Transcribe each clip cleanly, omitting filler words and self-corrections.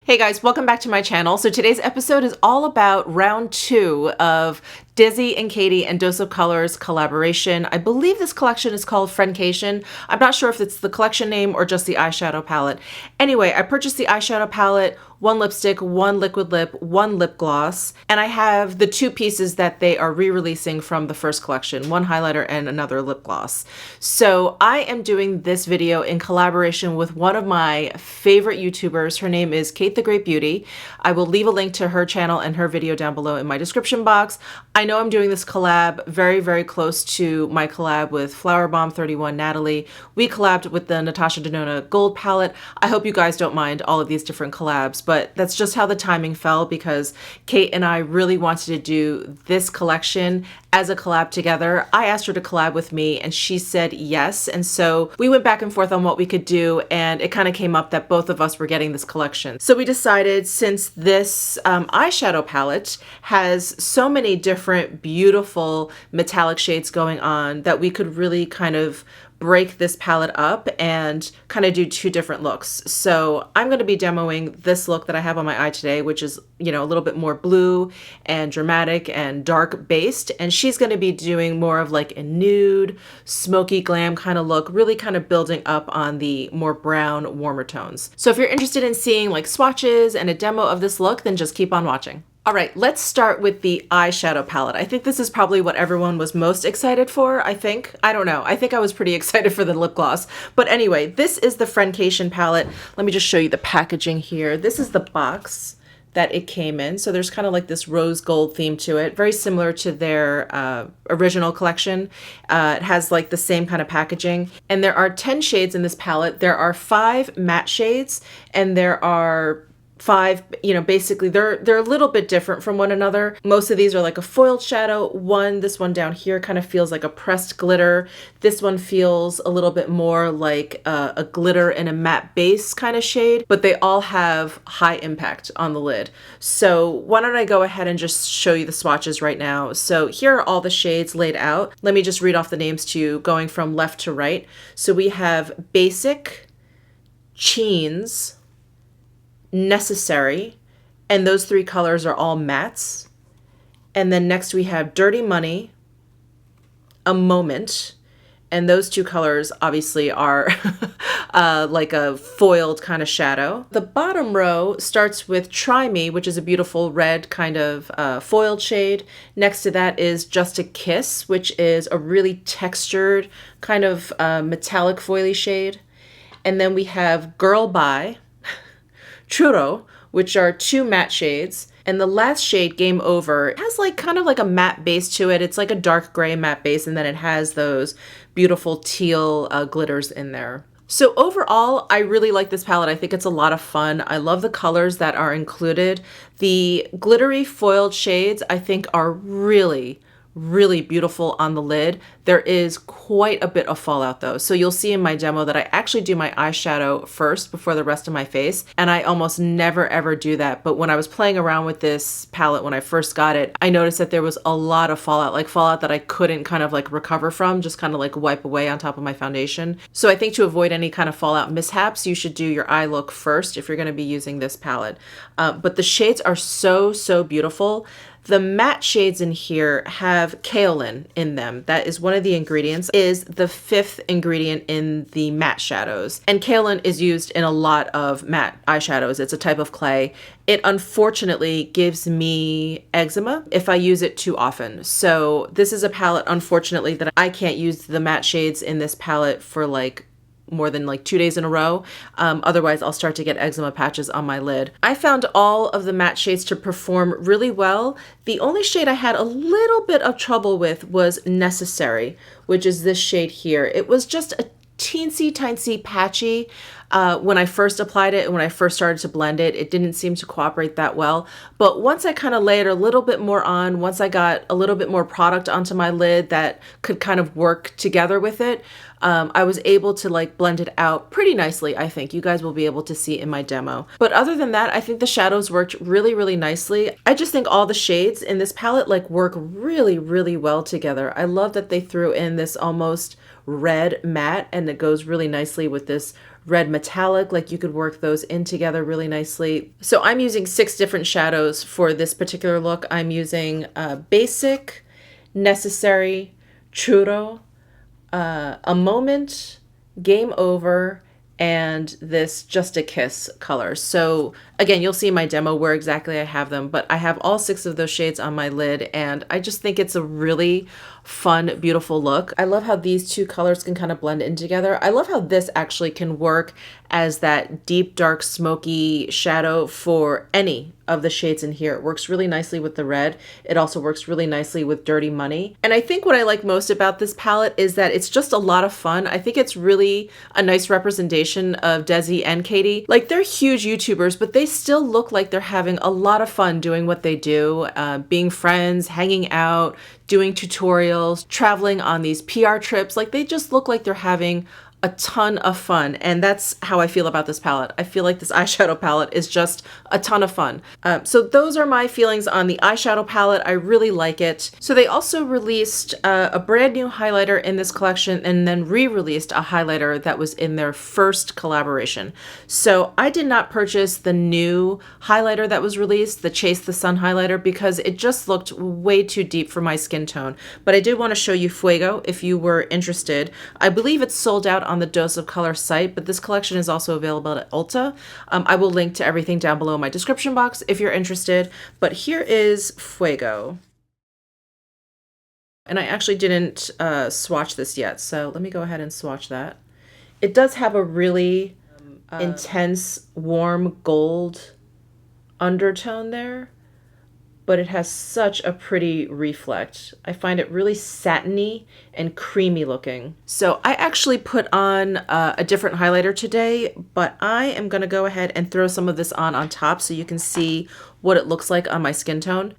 Hey guys, welcome back to my channel. So today's episode is all about round 2 of DESI and KATY and Dose of Colors collaboration. I believe this collection is called Friendcation. I'm not sure if it's the collection name or just the eyeshadow palette. Anyway, I purchased the eyeshadow palette, 1 lipstick, 1 liquid lip, 1 lip gloss, and I have the 2 pieces that they are re-releasing from the first collection, 1 highlighter and another lip gloss. So I am doing this video in collaboration with one of my favorite YouTubers. Her name is Kate the Great Beauty. I will leave a link to her channel and her video down below in my description box. I know I'm doing this collab very, very close to my collab with Flower Bomb 31 Natalie. We collabed with the Natasha Denona Gold palette. I hope you guys don't mind all of these different collabs, but that's just how the timing fell because Kate and I really wanted to do this collection as a collab together. I asked her to collab with me and she said yes. And so we went back and forth on what we could do, and it kind of came up that both of us were getting this collection. So we decided, since this eyeshadow palette has so many different beautiful metallic shades going on, that we could really kind of break this palette up and kind of do 2 different looks. So I'm going to be demoing this look that I have on my eye today, which is, you know, a little bit more blue and dramatic and dark based. And she's going to be doing more of like a nude, smoky glam kind of look, really kind of building up on the more brown, warmer tones. So if you're interested in seeing like swatches and a demo of this look, then just keep on watching. All right, let's start with the eyeshadow palette. I think this is probably what everyone was most excited for, I think. I don't know. I think I was pretty excited for the lip gloss. But anyway, this is the Friendcation palette. Let me just show you the packaging here. This is the box that it came in. So there's kind of like this rose gold theme to it, very similar to their original collection. It has like the same kind of packaging. And there are 10 shades in this palette. There are 5 matte shades, and there are 5, you know, basically they're a little bit different from one another. Most of these are like a foiled shadow. This one down here kind of feels like a pressed glitter. This one feels a little bit more like a glitter in a matte base kind of shade, but they all have high impact on the lid. So why don't I go ahead and just show you the swatches right now. So here are all the shades laid out. Let me just read off the names to you, going from left to right. So we have Basic, Cheens, Necessary, and those 3 colors are all mattes. And then next we have Dirty Money, A Moment, and those 2 colors obviously are like a foiled kind of shadow. The bottom row starts with Try Me, which is a beautiful red kind of foiled shade. Next to that is Just a Kiss, which is a really textured kind of metallic foily shade. And then we have Girl Bye, Churro, which are 2 matte shades. And the last shade, Game Over, has like kind of like a matte base to it. It's like a dark gray matte base, and then it has those beautiful teal glitters in there. So overall, I really like this palette. I think it's a lot of fun. I love the colors that are included. The glittery foiled shades, I think, are really beautiful on the lid. There is quite a bit of fallout though. So you'll see in my demo that I actually do my eyeshadow first before the rest of my face. And I almost never ever do that. But when I was playing around with this palette when I first got it, I noticed that there was a lot of fallout, like fallout that I couldn't kind of like recover from, just kind of like wipe away on top of my foundation. So I think to avoid any kind of fallout mishaps, you should do your eye look first if you're going to be using this palette. But the shades are so beautiful. The matte shades in here have kaolin in them. That is one of the ingredients, is the 5th ingredient in the matte shadows. And kaolin is used in a lot of matte eyeshadows. It's a type of clay. It unfortunately gives me eczema if I use it too often. So this is a palette, unfortunately, that I can't use the matte shades in this palette for like more than like 2 days in a row. Otherwise, I'll start to get eczema patches on my lid. I found all of the matte shades to perform really well. The only shade I had a little bit of trouble with was Necessary, which is this shade here. It was just a teensy patchy when I first applied it and when I first started to blend it. It didn't seem to cooperate that well. But once I kind of layered a little bit more on, once I got a little bit more product onto my lid that could kind of work together with it, I was able to like blend it out pretty nicely. I think you guys will be able to see in my demo. But other than that, I think the shadows worked really nicely. I just think all the shades in this palette like work really well together. I love that they threw in this almost red matte, and it goes really nicely with this red metallic, like you could work those in together really nicely. So I'm using 6 different shadows for this particular look. I'm using Basic, Necessary, Churro, A Moment, Game Over, and this Just a Kiss color. So again, you'll see in my demo where exactly I have them, but I have all 6 of those shades on my lid, and I just think it's a really fun, beautiful look. I love how these 2 colors can kind of blend in together. I love how this actually can work as that deep, dark, smoky shadow for any of the shades in here. It works really nicely with the red. It also works really nicely with Dirty Money. And I think what I like most about this palette is that it's just a lot of fun. I think it's really a nice representation of DESI and KATY. Like, they're huge YouTubers, but they still look like they're having a lot of fun doing what they do, being friends, hanging out, doing tutorials, traveling on these PR trips. Like, they just look like they're having a ton of fun, and that's how I feel about this palette. I feel like this eyeshadow palette is just a ton of fun. So those are my feelings on the eyeshadow palette. I really like it. So they also released a brand new highlighter in this collection, and then re-released a highlighter that was in their first collaboration. So I did not purchase the new highlighter that was released, the Chase the Sun highlighter, because it just looked way too deep for my skin tone. But I did want to show you Fuego if you were interested. I believe it's sold out on the Dose of Color site, but this collection is also available at Ulta. I will link to everything down below in my description box if you're interested. But here is Fuego. And I actually didn't swatch this yet, so let me go ahead and swatch that. It does have a really intense, warm gold undertone there, but it has such a pretty reflect. I find it really satiny and creamy looking. So I actually put on a different highlighter today, but I am gonna go ahead and throw some of this on top so you can see what it looks like on my skin tone.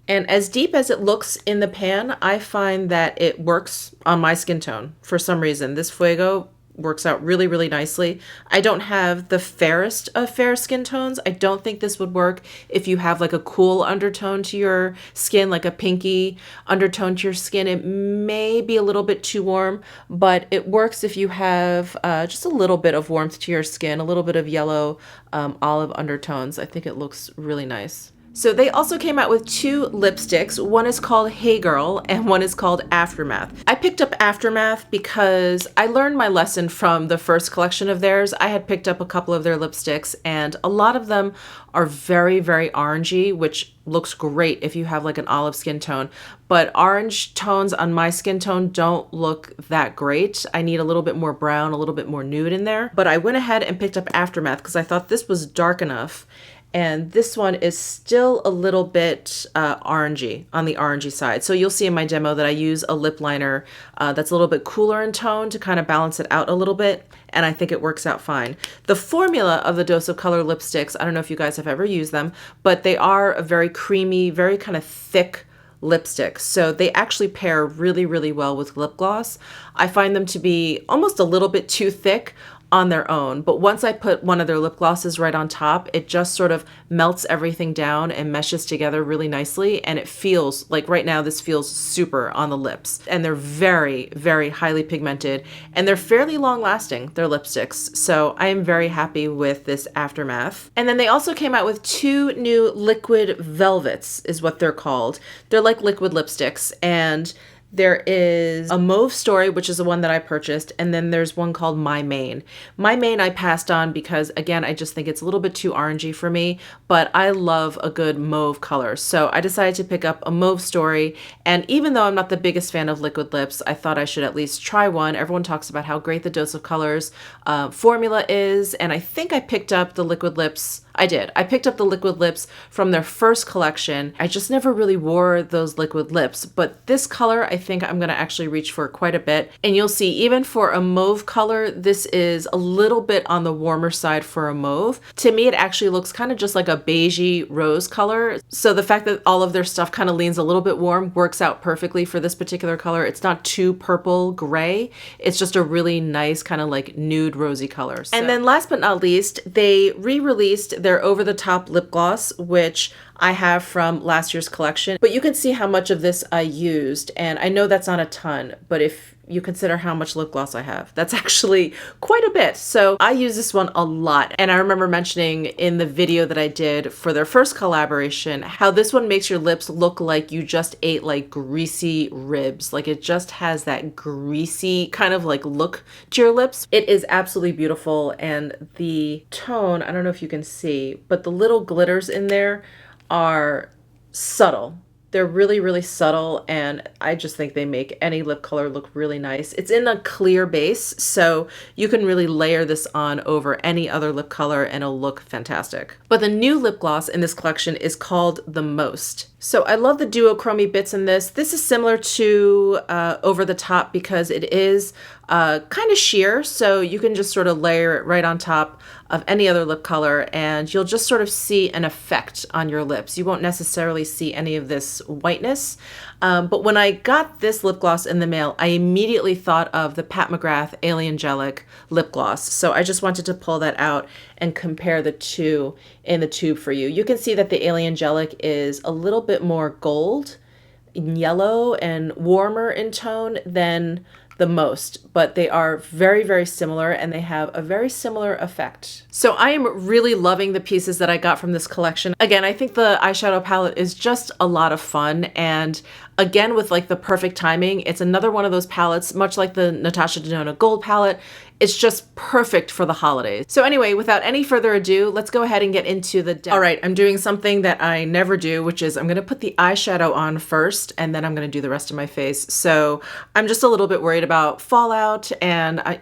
And as deep as it looks in the pan, I find that it works on my skin tone for some reason. This Fuego works out really, really nicely. I don't have the fairest of fair skin tones. I don't think this would work if you have like a cool undertone to your skin, like a pinky undertone to your skin. It may be a little bit too warm, but it works if you have just a little bit of warmth to your skin, a little bit of yellow olive undertones. I think it looks really nice. So they also came out with 2 lipsticks. One is called Hey Girl and one is called Aftermath. I picked up Aftermath because I learned my lesson from the first collection of theirs. I had picked up a couple of their lipsticks and a lot of them are very, very orangey, which looks great if you have like an olive skin tone. But orange tones on my skin tone don't look that great. I need a little bit more brown, a little bit more nude in there. But I went ahead and picked up Aftermath because I thought this was dark enough. And this one is still a little bit orangey, on the orangey side. So you'll see in my demo that I use a lip liner that's a little bit cooler in tone to kind of balance it out a little bit. And I think it works out fine. The formula of the Dose of Color lipsticks, I don't know if you guys have ever used them, but they are a very creamy, very kind of thick lipstick. So they actually pair really, really well with lip gloss. I find them to be almost a little bit too thick on their own, but once I put one of their lip glosses right on top, it just sort of melts everything down and meshes together really nicely, and it feels like right now this feels super on the lips. And they're very, very highly pigmented, and they're fairly long lasting, their lipsticks, so I am very happy with this Aftermath. And then they also came out with 2 new liquid velvets is what they're called. They're like liquid lipsticks, and there is a Mauve Story, which is the one that I purchased, and then there's one called My Main. My Main I passed on because, again, I just think it's a little bit too orangey for me, but I love a good mauve color. So I decided to pick up a Mauve Story, and even though I'm not the biggest fan of liquid lips, I thought I should at least try one. Everyone talks about how great the Dose of Colors formula is, and I think I picked up the liquid lips. I did. I picked up the liquid lips from their first collection. I just never really wore those liquid lips, but this color I think I'm going to actually reach for quite a bit. And you'll see even for a mauve color, this is a little bit on the warmer side for a mauve. To me, it actually looks kind of just like a beigey rose color. So the fact that all of their stuff kind of leans a little bit warm works out perfectly for this particular color. It's not too purple gray. It's just a really nice kind of like nude rosy color. So. And then last but not least, they re-released their over-the-top lip gloss, which I have from last year's collection, but you can see how much of this I used, and I know that's not a ton, but if you consider how much lip gloss I have, that's actually quite a bit. So I use this one a lot, and I remember mentioning in the video that I did for their first collaboration how this one makes your lips look like you just ate like greasy ribs. Like it just has that greasy kind of like look to your lips. It is absolutely beautiful, and the tone, I don't know if you can see, but the little glitters in there are subtle. They're really, really subtle, and I just think they make any lip color look really nice. It's in a clear base, so you can really layer this on over any other lip color and it'll look fantastic. But the new lip gloss in this collection is called The Most. So I love the duochromy bits in this. This is similar to Over the Top because it is kind of sheer, so you can just sort of layer it right on top of any other lip color and you'll just sort of see an effect on your lips. You won't necessarily see any of this whiteness. But when I got this lip gloss in the mail, I immediately thought of the Pat McGrath Alien Gelic lip gloss. So I just wanted to pull that out and compare the two in the tube for you. You can see that the Alien Gelic is a little bit more gold, yellow, and warmer in tone than The Most, but they are very, very similar and they have a very similar effect. So I am really loving the pieces that I got from this collection. Again, I think the eyeshadow palette is just a lot of fun, and again, with like the perfect timing, it's another one of those palettes, much like the Natasha Denona Gold palette. It's just perfect for the holidays. So anyway, without any further ado, let's go ahead and get into the demo. All right, I'm doing something that I never do, which is I'm gonna put the eyeshadow on first, and then I'm gonna do the rest of my face. So I'm just a little bit worried about fallout, and I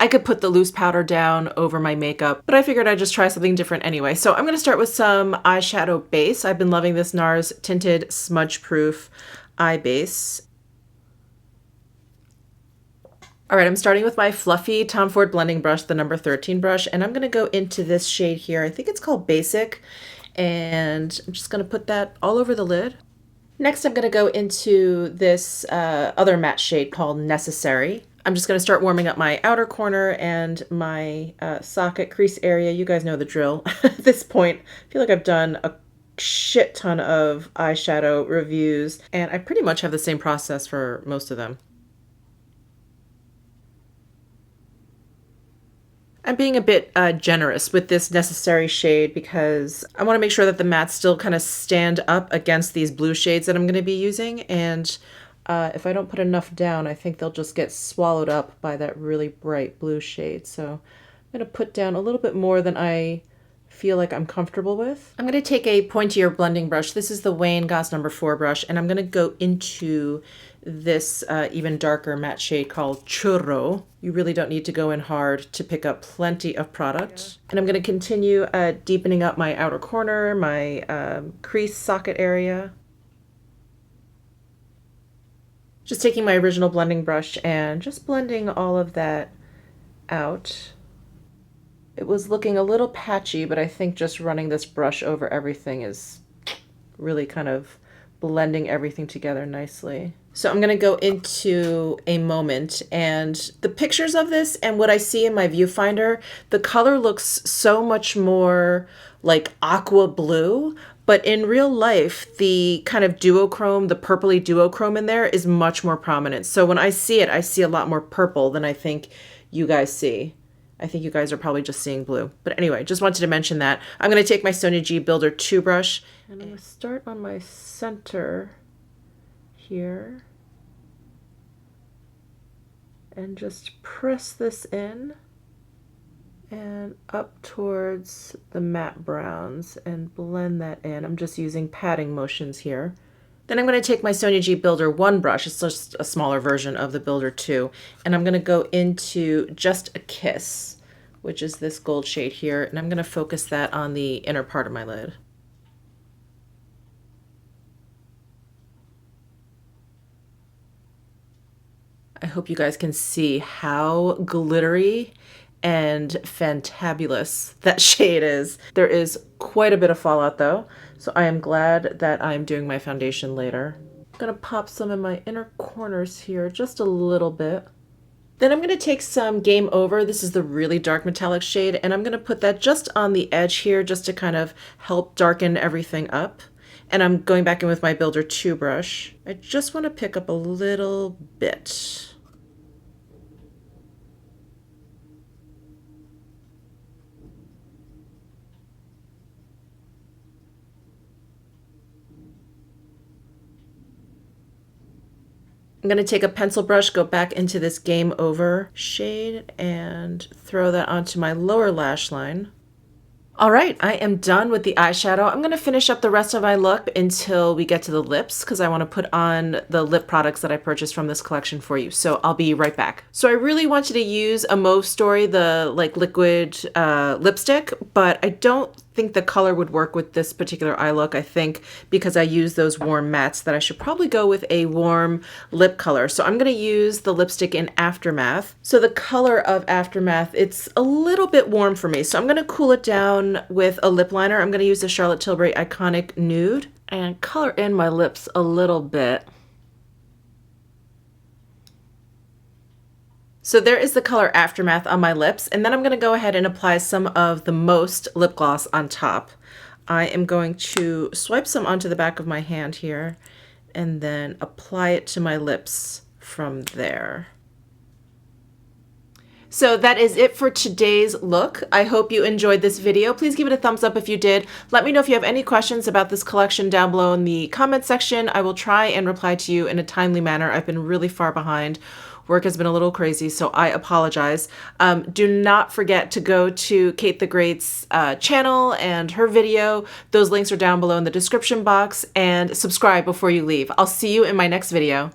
could put the loose powder down over my makeup, but I figured I'd just try something different anyway. So I'm gonna start with some eyeshadow base. I've been loving this NARS Tinted Smudge Proof Eye Base. All right, I'm starting with my fluffy Tom Ford blending brush, the number 13 brush, and I'm gonna go into this shade here. I think it's called Basic, and I'm just gonna put that all over the lid. Next, I'm gonna go into this other matte shade called Necessary. I'm just gonna start warming up my outer corner and my socket crease area. You guys know the drill. At this point, I feel like I've done a shit ton of eyeshadow reviews, and I pretty much have the same process for most of them. I'm being a bit generous with this Necessary shade because I want to make sure that the mattes still kind of stand up against these blue shades that I'm going to be using, and if I don't put enough down, I think they'll just get swallowed up by that really bright blue shade. So I'm going to put down a little bit more than I feel like I'm comfortable with. I'm going to take a pointier blending brush. This is the Wayne Goss number 4 brush, and I'm going to go into this even darker matte shade called Churro. You really don't need to go in hard to pick up plenty of product. And I'm going to continue deepening up my outer corner, my crease socket area. Just taking my original blending brush and just blending all of that out. It was looking a little patchy, but I think just running this brush over everything is really kind of blending everything together nicely. So I'm gonna go into a moment, and the pictures of this and what I see in my viewfinder, the color looks so much more like aqua blue, but in real life, the kind of duochrome, the purpley duochrome in there is much more prominent. So when I see it, I see a lot more purple than I think you guys see. I think you guys are probably just seeing blue. But anyway, just wanted to mention that. I'm going to take my Sonia G Builder 2 brush, and I'm going to start on my center here and just press this in and up towards the matte browns and blend that in. I'm just using patting motions here. Then I'm going to take my Sonia G Builder 1 brush, it's just a smaller version of the Builder 2, and I'm going to go into Just a Kiss, which is this gold shade here, and I'm going to focus that on the inner part of my lid. I hope you guys can see how glittery and fantabulous that shade is. There is quite a bit of fallout though, so I am glad that I'm doing my foundation later. I'm gonna pop some in my inner corners here, just a little bit. Then I'm going to take some Game Over. This is the really dark metallic shade, and I'm going to put that just on the edge here just to kind of help darken everything up. And I'm going back in with my Builder 2 brush. I just want to pick up a little bit. I'm going to take a pencil brush, go back into this Game Over shade, and throw that onto my lower lash line. All right, I am done with the eyeshadow. I'm going to finish up the rest of my look until we get to the lips because I want to put on the lip products that I purchased from this collection for you. So I'll be right back. So I really wanted to use a Mauve Story, the like liquid lipstick, but I don't think the color would work with this particular eye look. I think because I use those warm mattes that I should probably go with a warm lip color. So I'm going to use the lipstick in Aftermath. So the color of Aftermath, it's a little bit warm for me. So I'm going to cool it down with a lip liner. I'm going to use the Charlotte Tilbury Iconic Nude and color in my lips a little bit. So there is the color Aftermath on my lips, and then I'm going to go ahead and apply some of the Most lip gloss on top. I am going to swipe some onto the back of my hand here and then apply it to my lips from there. So that is it for today's look. I hope you enjoyed this video. Please give it a thumbs up if you did. Let me know if you have any questions about this collection down below in the comment section. I will try and reply to you in a timely manner. I've been really far behind. Work has been a little crazy, so I apologize. Do not forget to go to Kate the Great's channel and her video. Those links are down below in the description box, and subscribe before you leave. I'll see you in my next video.